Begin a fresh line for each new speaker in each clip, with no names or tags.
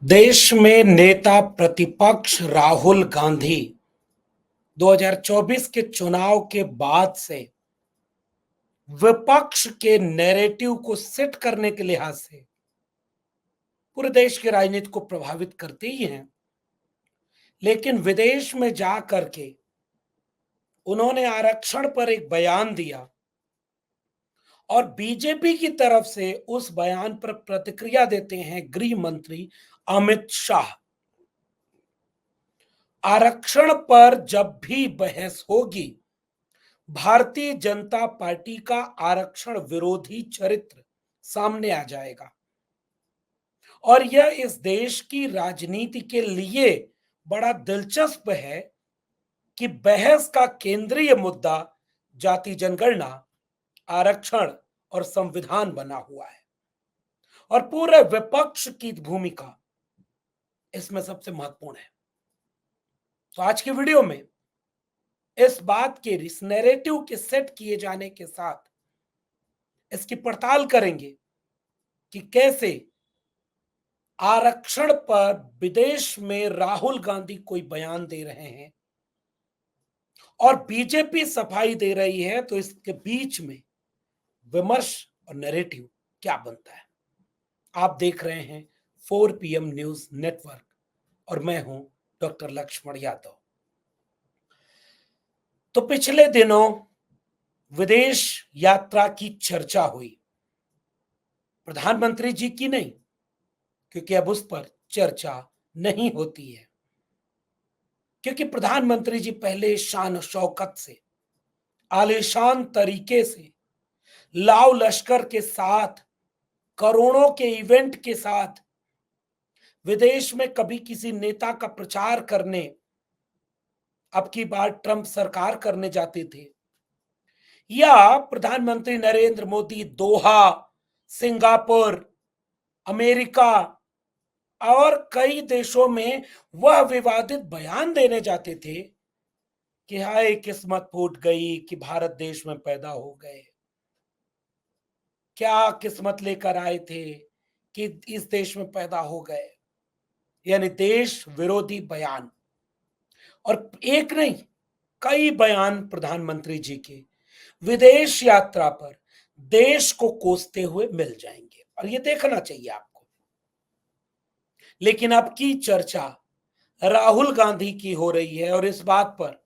देश में नेता प्रतिपक्ष राहुल गांधी 2024 के चुनाव के बाद से विपक्ष के नैरेटिव को सेट करने के लिहाज से पूरे देश की राजनीति को प्रभावित करते ही हैं। लेकिन विदेश में जा करके उन्होंने आरक्षण पर एक बयान दिया और बीजेपी की तरफ से उस बयान पर प्रतिक्रिया देते हैं गृह मंत्री अमित शाह। आरक्षण पर जब भी बहस होगी, भारतीय जनता पार्टी का आरक्षण विरोधी चरित्र सामने आ जाएगा और यह इस देश की राजनीति के लिए बड़ा दिलचस्प है कि बहस का केंद्रीय मुद्दा जाति जनगणना, आरक्षण और संविधान बना हुआ है और पूरे विपक्ष की भूमिका इसमें सबसे महत्वपूर्ण है। तो आज की वीडियो में इस बात के इस नैरेटिव के सेट किए जाने के साथ इसकी पड़ताल करेंगे कि कैसे आरक्षण पर विदेश में राहुल गांधी कोई बयान दे रहे हैं और बीजेपी सफाई दे रही है, तो इसके बीच में विमर्श और नैरेटिव क्या बनता है। आप देख रहे हैं 4 PM न्यूज नेटवर्क और मैं हूं डॉक्टर लक्ष्मण यादव। तो पिछले दिनों विदेश यात्रा की चर्चा हुई, प्रधानमंत्री जी की नहीं, क्योंकि अब उस पर चर्चा नहीं होती है, क्योंकि प्रधानमंत्री जी पहले शान शौकत से आलीशान तरीके से लाव लश्कर के साथ, करोड़ों के इवेंट के साथ विदेश में कभी किसी नेता का प्रचार करने, अब की बार ट्रंप सरकार करने जाते थे, या प्रधानमंत्री नरेंद्र मोदी दोहा, सिंगापुर, अमेरिका और कई देशों में वह विवादित बयान देने जाते थे कि हाय किस्मत फूट गई कि भारत देश में पैदा हो गए, क्या किस्मत लेकर आए थे कि इस देश में पैदा हो गए, यानी देश विरोधी बयान। और एक नहीं, कई बयान प्रधानमंत्री जी के विदेश यात्रा पर देश को कोसते हुए मिल जाएंगे और ये देखना चाहिए आपको। लेकिन अब की चर्चा राहुल गांधी की हो रही है और इस बात पर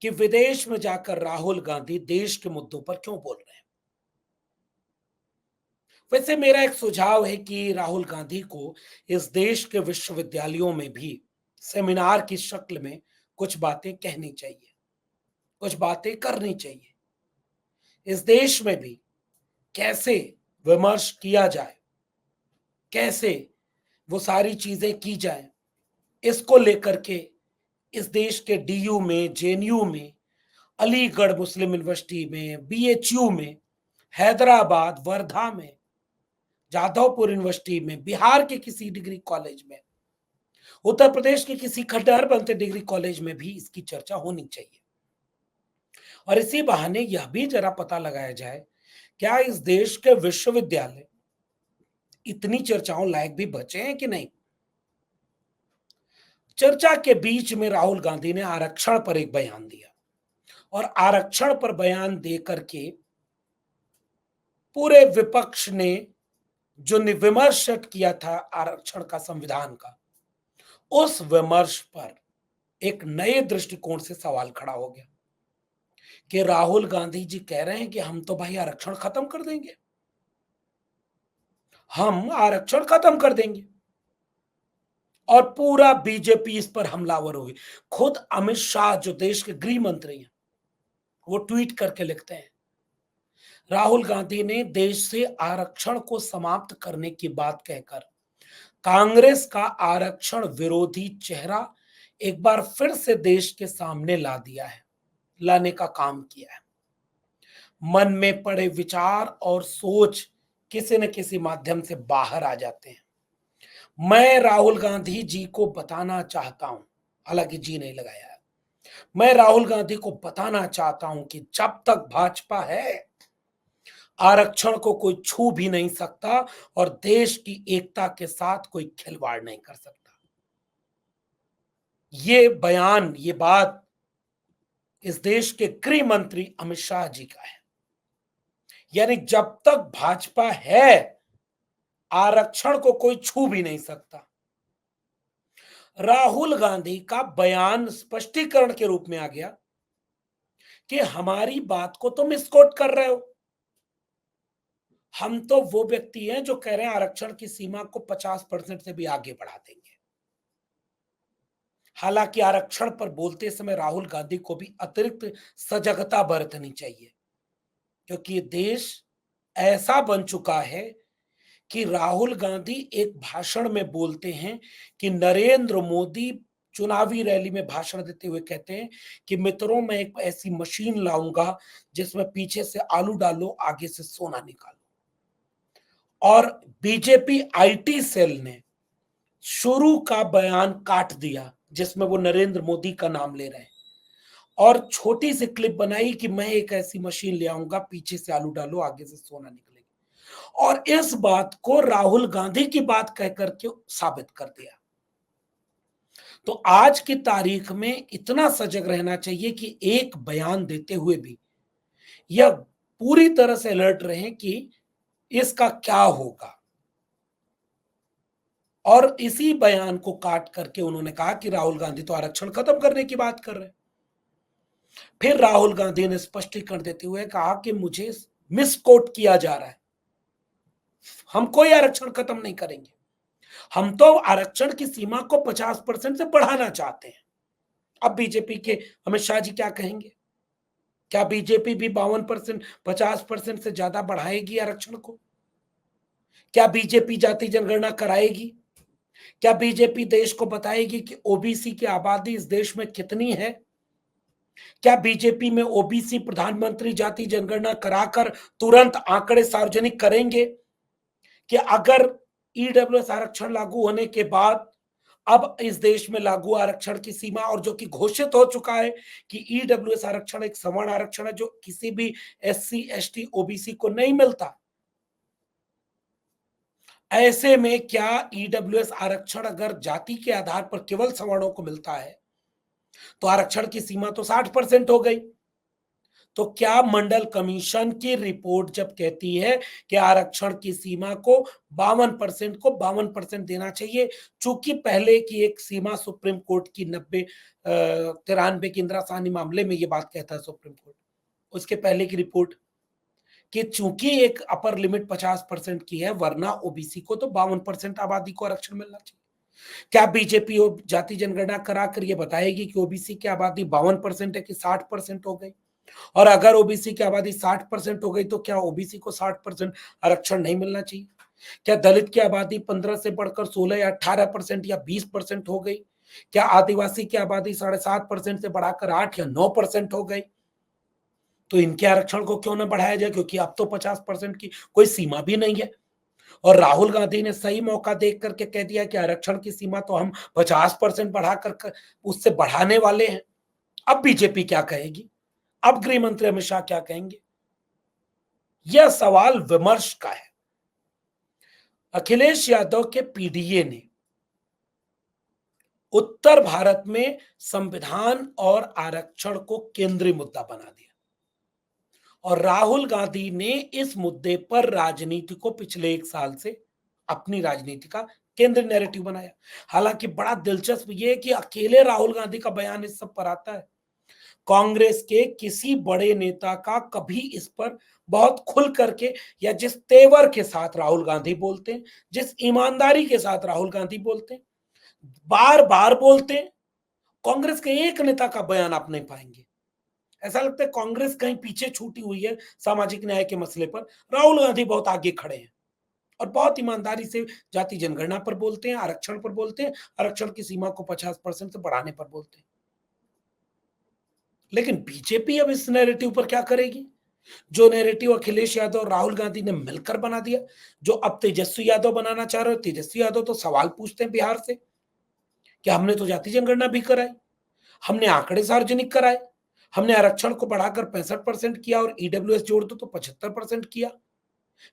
कि विदेश में जाकर राहुल गांधी देश के मुद्दों पर क्यों बोल रहे हैं। वैसे मेरा एक सुझाव है कि राहुल गांधी को इस देश के विश्वविद्यालयों में भी सेमिनार की शक्ल में कुछ बातें कहनी चाहिए, कुछ बातें करनी चाहिए। इस देश में भी कैसे विमर्श किया जाए, कैसे वो सारी चीजें की जाए, इसको लेकर के इस देश के डीयू में, जेएनयू में, अलीगढ़ मुस्लिम यूनिवर्सिटी में, बीएचयू में, हैदराबाद, वर्धा में, जादवपुर यूनिवर्सिटी में, बिहार के किसी डिग्री कॉलेज में, उत्तर प्रदेश के किसी खंडहर बनते डिग्री कॉलेज में भी इसकी चर्चा होनी चाहिए। और इसी बहाने यह भी जरा पता लगाया जाए, क्या इस देश के विश्वविद्यालय इतनी चर्चाओं लायक भी बचे हैं कि नहीं। चर्चा के बीच में राहुल गांधी ने आरक्षण पर एक बयान दिया और आरक्षण पर बयान देकर के पूरे विपक्ष ने जो विमर्श किया था आरक्षण का, संविधान का, उस विमर्श पर एक नए दृष्टिकोण से सवाल खड़ा हो गया कि राहुल गांधी जी कह रहे हैं कि हम तो भाई आरक्षण खत्म कर देंगे, हम आरक्षण खत्म कर देंगे और पूरा बीजेपी इस पर हमलावर हुई। खुद अमित शाह जो देश के गृह मंत्री हैं, वो ट्वीट करके लिखते हैं, राहुल गांधी ने देश से आरक्षण को समाप्त करने की बात कहकर कांग्रेस का आरक्षण विरोधी चेहरा एक बार फिर से देश के सामने ला दिया है, लाने का काम किया है। मन में पड़े विचार और सोच किसी न किसी माध्यम से बाहर आ जाते हैं। मैं राहुल गांधी जी को बताना चाहता हूं, हालांकि जी नहीं लगाया है, मैं राहुल गांधी को बताना चाहता हूं कि जब तक भाजपा है, आरक्षण को कोई छू भी नहीं सकता और देश की एकता के साथ कोई खिलवाड़ नहीं कर सकता। ये बयान, ये बात इस देश के गृह मंत्री अमित शाह जी का है। यानी जब तक भाजपा है, आरक्षण को कोई छू भी नहीं सकता। राहुल गांधी का बयान स्पष्टीकरण के रूप में आ गया कि हमारी बात को तुम मिसकोट कर रहे हो। हम तो वो व्यक्ति हैं जो कह रहे हैं आरक्षण की सीमा को 50% से भी आगे बढ़ा देंगे। हालांकि आरक्षण पर बोलते समय राहुल गांधी को भी अतिरिक्त सजगता बरतनी चाहिए, क्योंकि ये देश ऐसा बन चुका है कि राहुल गांधी एक भाषण में बोलते हैं कि नरेंद्र मोदी चुनावी रैली में भाषण देते हुए कहते हैं कि मित्रों, मैं एक ऐसी मशीन लाऊंगा जिसमें पीछे से आलू डालो, आगे से सोना निकालो। और बीजेपी आईटी सेल ने शुरू का बयान काट दिया जिसमें वो नरेंद्र मोदी का नाम ले रहे हैं और छोटी सी क्लिप बनाई कि मैं एक ऐसी मशीन ले आऊंगा, पीछे से आलू डालो, आगे से सोना निकलेगा। और इस बात को राहुल गांधी की बात कह करके साबित कर दिया। तो आज की तारीख में इतना सजग रहना चाहिए कि एक बयान देते हुए भी यह पूरी तरह से अलर्ट रहे कि इसका क्या होगा। और इसी बयान को काट करके उन्होंने कहा कि राहुल गांधी तो आरक्षण खत्म करने की बात कर रहे हैं। फिर राहुल गांधी ने स्पष्टीकरण देते हुए कहा कि मुझे मिसकोट किया जा रहा है, हम कोई आरक्षण खत्म नहीं करेंगे, हम तो आरक्षण की सीमा को 50% से बढ़ाना चाहते हैं। अब बीजेपी के अमित शाह जी क्या कहेंगे? क्या बीजेपी भी 52%, 50% से ज्यादा बढ़ाएगी आरक्षण को? क्या बीजेपी जाति जनगणना कराएगी? क्या बीजेपी देश को बताएगी कि ओबीसी की आबादी इस देश में कितनी है? क्या बीजेपी में ओबीसी प्रधानमंत्री जाति जनगणना कराकर तुरंत आंकड़े सार्वजनिक करेंगे कि अगर ईडब्ल्यूएस आरक्षण लागू होने के बाद अब इस देश में लागू आरक्षण की सीमा, और जो कि घोषित हो चुका है कि ईडब्ल्यूएस आरक्षण एक सवर्ण आरक्षण है जो किसी भी एससी, एसटी, ओबीसी को नहीं मिलता। ऐसे में क्या ईडब्ल्यूएस आरक्षण अगर जाति के आधार पर केवल सवर्णों को मिलता है तो आरक्षण की सीमा तो 60% हो गई। तो क्या मंडल कमीशन की रिपोर्ट जब कहती है कि आरक्षण की सीमा को 52% को 52% देना चाहिए, चूंकि पहले की एक सीमा सुप्रीम कोर्ट की 93 की इंदिरा साहनी मामले में ये बात कहता है सुप्रीम कोर्ट, उसके पहले की रिपोर्ट, कि चूंकि एक अपर लिमिट 50% की है, वरना ओबीसी को तो 52% आबादी को आरक्षण मिलना चाहिए। क्या बीजेपी जाति जनगणना कराकर ये बताएगी कि ओबीसी की आबादी 52% है कि 60% हो गई? और अगर ओबीसी की आबादी 60% हो गई तो क्या ओबीसी को 60% आरक्षण नहीं मिलना चाहिए? क्या दलित की आबादी 15 से बढ़कर 16 या 18% या 20% हो गई? क्या आदिवासी की आबादी 7.5% से बढ़ाकर 8 या 9% हो गई? तो इनके आरक्षण को क्यों ना बढ़ाया जाए, क्योंकि अब तो 50% की कोई सीमा भी नहीं है। और राहुल गांधी ने सही मौका देख करके कह दिया कि आरक्षण की सीमा तो हम 50% बढ़ाकर उससे बढ़ाने वाले हैं। अब बीजेपी क्या कहेगी? अब गृह मंत्री अमित शाह क्या कहेंगे? यह सवाल विमर्श का है। अखिलेश यादव के पीडीए ने उत्तर भारत में संविधान और आरक्षण को केंद्रीय मुद्दा बना दिया और राहुल गांधी ने इस मुद्दे पर राजनीति को पिछले 1 साल से अपनी राजनीति का केंद्रीय नैरेटिव बनाया। हालांकि बड़ा दिलचस्प यह है कि अकेले राहुल गांधी का बयान इस सब पर आता है। कांग्रेस के किसी बड़े नेता का कभी इस पर बहुत खुल करके या जिस तेवर के साथ राहुल गांधी बोलते हैं, जिस ईमानदारी के साथ राहुल गांधी बोलते हैं, बार बार बोलते हैं, कांग्रेस के एक नेता का बयान आप नहीं पाएंगे। ऐसा लगता है कांग्रेस कहीं पीछे छूटी हुई है सामाजिक न्याय के मसले पर। राहुल गांधी बहुत आगे खड़े हैं और बहुत ईमानदारी से जाति जनगणना पर बोलते हैं, आरक्षण पर बोलते हैं, आरक्षण की सीमा को 50% से बढ़ाने पर बोलते हैं। लेकिन बीजेपी अब इस नैरेटिव पर क्या करेगी? जो नैरेटिव अखिलेश यादव और राहुल गांधी ने मिलकर बना दिया, जो अब तेजस्वी यादव बनाना चाह रहे हो। तेजस्वी यादव तो सवाल पूछते हैं बिहार से कि हमने तो जाति जनगणना भी कराई, हमने आंकड़े सार्वजनिक कराए, हमने आरक्षण को बढ़ाकर 65% किया और ईडब्ल्यूएस जोड़ दो तो 75% किया।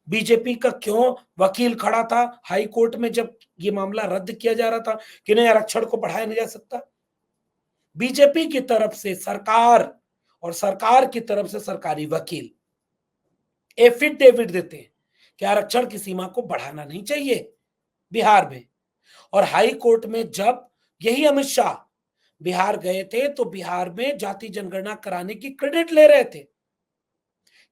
बीजेपी का क्यों वकील खड़ा था हाई कोर्ट में जब ये मामला रद्द किया जा रहा था कि नहीं आरक्षण को बढ़ाया नहीं जा सकता? बीजेपी की तरफ से सरकार और सरकार की तरफ से सरकारी वकील एफिडेविट देते हैं कि आरक्षण की सीमा को बढ़ाना नहीं चाहिए बिहार में। और हाई कोर्ट में जब यही अमित शाह बिहार गए थे तो बिहार में जाति जनगणना कराने की क्रेडिट ले रहे थे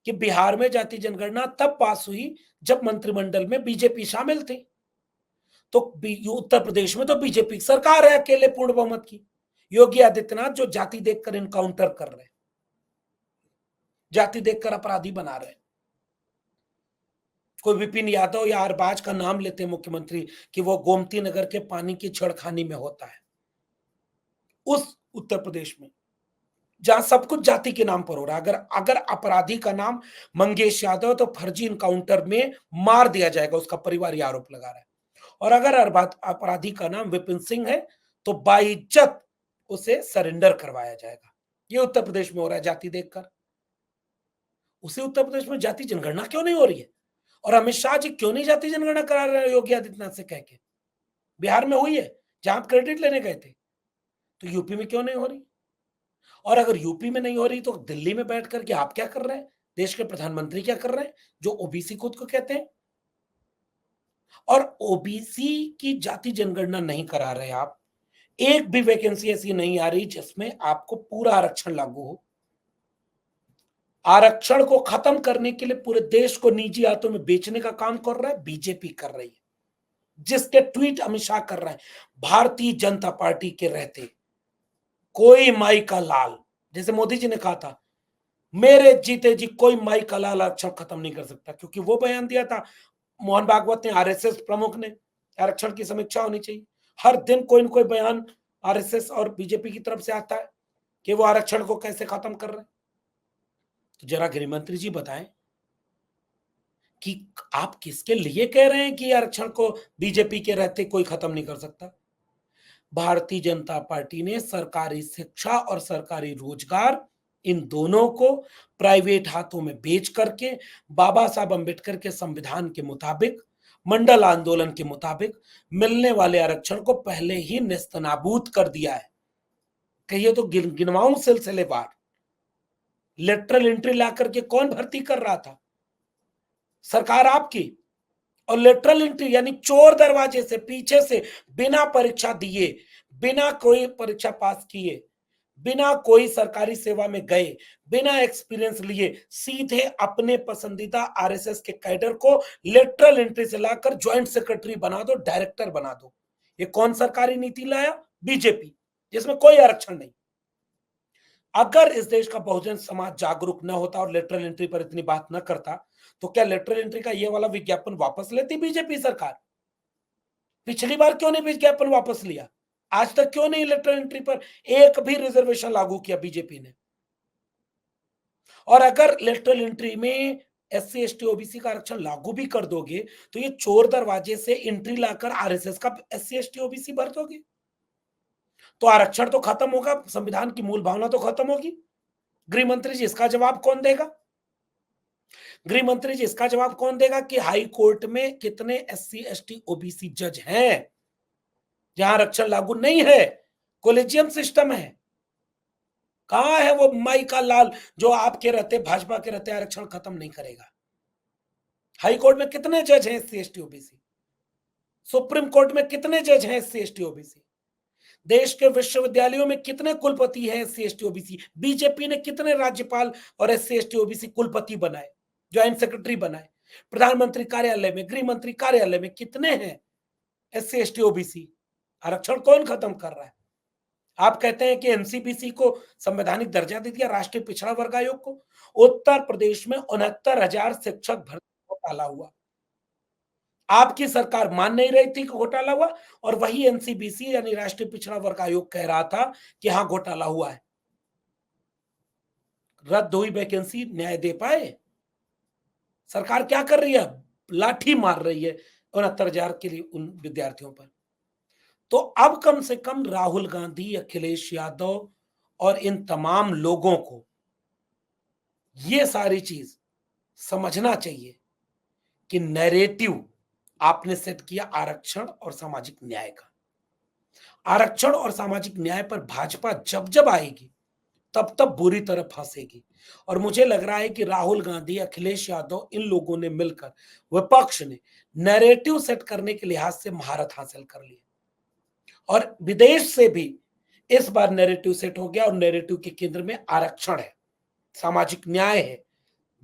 कि बिहार में जाति जनगणना तब पास हुई जब मंत्रिमंडल में बीजेपी शामिल थी। तो उत्तर प्रदेश में तो बीजेपी की सरकार है अकेले पूर्ण बहुमत की। योगी आदित्यनाथ जो जाति देखकर इनकाउंटर कर रहे हैं, जाति देखकर अपराधी बना रहे हैं। कोई विपिन यादव या अरबाज का नाम लेते हैं मुख्यमंत्री कि वो गोमती नगर के पानी की छेड़खानी में होता है। उस उत्तर प्रदेश में जहां सब कुछ जाति के नाम पर हो रहा है, अगर अपराधी का नाम मंगेश यादव तो फर्जी इनकाउंटर में मार दिया जाएगा, उसका परिवार ये आरोप लगा रहा है। और अगर अपराधी का नाम विपिन सिंह है तो बाइज्जत उसे सरेंडर करवाया जाएगा। ये उत्तर प्रदेश में हो रहा है जाति देखकर। उसी उत्तर प्रदेश में जाति जनगणना क्यों नहीं हो रही है? और अमित शाह जी क्यों नहीं जाति जनगणना करा रहे हैं योगी आदित्यनाथ से कह के? बिहार में हुई है जहां आप क्रेडिट लेने गए थे, तो यूपी में क्यों नहीं हो रही? और अगर यूपी में नहीं हो रही तो दिल्ली में बैठ करके आप क्या कर रहे हैं? देश के प्रधानमंत्री क्या कर रहे हैं जो ओबीसी खुद को कहते हैं? और ओबीसी की जाति जनगणना नहीं करा रहे आप। एक भी वैकेंसी ऐसी नहीं आ रही जिसमें आपको पूरा आरक्षण लागू हो। आरक्षण को खत्म करने के लिए पूरे देश को निजी हाथों में बेचने का काम कर रहा है बीजेपी कर रही है, जिसके ट्वीट अमित शाह कर रहे हैं भारतीय जनता पार्टी के रहते कोई माई का लाल, जैसे मोदी जी ने कहा था मेरे जीते जी कोई माई का लाल आरक्षण खत्म नहीं कर सकता, क्योंकि वो बयान दिया था मोहन भागवत ने, आरएसएस प्रमुख ने, आरक्षण की समीक्षा होनी चाहिए। हर दिन कोई न कोई बयान आरएसएस और बीजेपी की तरफ से आता है कि वो आरक्षण को कैसे खत्म कर रहे हैं। तो जरा गृह मंत्री जी बताएं कि आप किसके लिए कह रहे हैं कि आरक्षण को बीजेपी के रहते कोई खत्म नहीं कर सकता? भारतीय जनता पार्टी ने सरकारी शिक्षा और सरकारी रोजगार इन दोनों को प्राइवेट हाथों में बेच करके बाबा साहब अंबेडकर के संविधान के मुताबिक, मंडल आंदोलन के मुताबिक मिलने वाले आरक्षण को पहले ही नेस्तनाबूद कर दिया है। कहिए तो गिनवाऊं सिलसिलेवार। लेटरल एंट्री ला करके कौन भर्ती कर रहा था? सरकार आपकी। और लेटरल एंट्री यानी चोर दरवाजे से, पीछे से, बिना परीक्षा दिए, बिना कोई परीक्षा पास किए, बिना कोई सरकारी सेवा में गए, बिना एक्सपीरियंस लिए सीधे अपने पसंदीदा आरएसएस के कैडर को लेटरल एंट्री से लाकर ज्वाइंट सेक्रेटरी बना दो, डायरेक्टर बना दो। ये कौन सरकारी नीति लाया? बीजेपी, जिसमें कोई आरक्षण नहीं। अगर इस देश का बहुजन समाज जागरूक न होता और लेटरल एंट्री पर इतनी बात न करता तो क्या लेटरल एंट्री का ये वाला विज्ञापन वापस लेती बीजेपी सरकार? पिछली बार क्यों नहीं विज्ञापन वापस लिया? आज तक क्यों नहीं लेटरल एंट्री पर एक भी रिजर्वेशन लागू किया बीजेपी ने? और अगर लेटरल एंट्री में एससी एसटी ओबीसी का आरक्षण लागू भी कर दोगे तो ये चोर दरवाजे से एंट्री लाकर आरएसएस का एससी एसटी ओबीसी भर दोगे, तो आरक्षण तो खत्म होगा, संविधान की मूल भावना तो खत्म होगी। गृह मंत्री जी इसका जवाब कौन देगा? गृह मंत्री जी इसका जवाब कौन देगा कि हाई कोर्ट में कितने एससी एसटी ओबीसी जज हैं जहां आरक्षण लागू नहीं है, कोलेजियम सिस्टम है? कहां है वो माई का लाल जो आपके रहते, भाजपा के रहते आरक्षण खत्म नहीं करेगा? हाई कोर्ट में कितने जज हैं SC ST OBC? Supreme court में कितने जज हैं एससी एसटी ओबीसी? देश के विश्वविद्यालयों में कितने कुलपति हैं एससी एसटी ओबीसी? बीजेपी ने कितने राज्यपाल और एससी एसटी ओबीसी कुलपति बनाए, ज्वाइंट सेक्रेटरी बनाए? प्रधानमंत्री कार्यालय में, गृह मंत्री कार्यालय में कितने हैं एससी एसटी ओबीसी? आरक्षण कौन खत्म कर रहा है? आप कहते हैं कि एनसीपीसी को संवैधानिक दर्जा दे दिया, राष्ट्रीय पिछड़ा वर्ग आयोग को। उत्तर प्रदेश में 69,000 शिक्षक भर्ती घोटाला हुआ। आपकी सरकार मान नहीं रही थी कि घोटाला हुआ, और वही एनसीबीसी यानी राष्ट्रीय पिछड़ा वर्ग आयोग कह रहा था कि हाँ घोटाला हुआ है। रद्द हुई वैकेंसी न्याय दे पाए? सरकार क्या कर रही है? लाठी मार रही है 69,000 के लिए उन विद्यार्थियों पर। तो अब कम से कम राहुल गांधी, अखिलेश यादव और इन तमाम लोगों को ये सारी चीज समझना चाहिए कि नैरेटिव आपने सेट किया आरक्षण और सामाजिक न्याय का। आरक्षण और सामाजिक न्याय पर भाजपा जब जब आएगी तब तब बुरी तरह फंसेगी। और मुझे लग रहा है कि राहुल गांधी, अखिलेश यादव, इन लोगों ने मिलकर, विपक्ष ने नैरेटिव सेट करने के लिहाज से महारत हासिल कर ली और विदेश से भी इस बार नैरेटिव सेट हो गया और नैरेटिव के केंद्र में आरक्षण है, सामाजिक न्याय है,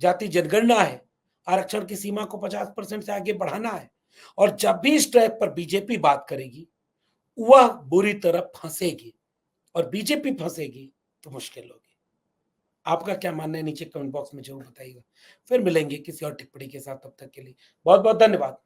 जाति जनगणना है, आरक्षण की सीमा को 50% से आगे बढ़ाना है। और जब भी इस ट्रैक पर बीजेपी बात करेगी वह बुरी तरह फंसेगी और बीजेपी फंसेगी तो मुश्किल होगी। आपका क्या मानना है नीचे कमेंट बॉक्स में जरूर बताइएगा। फिर मिलेंगे किसी और टिप्पणी के साथ, तब तक के लिए बहुत बहुत धन्यवाद।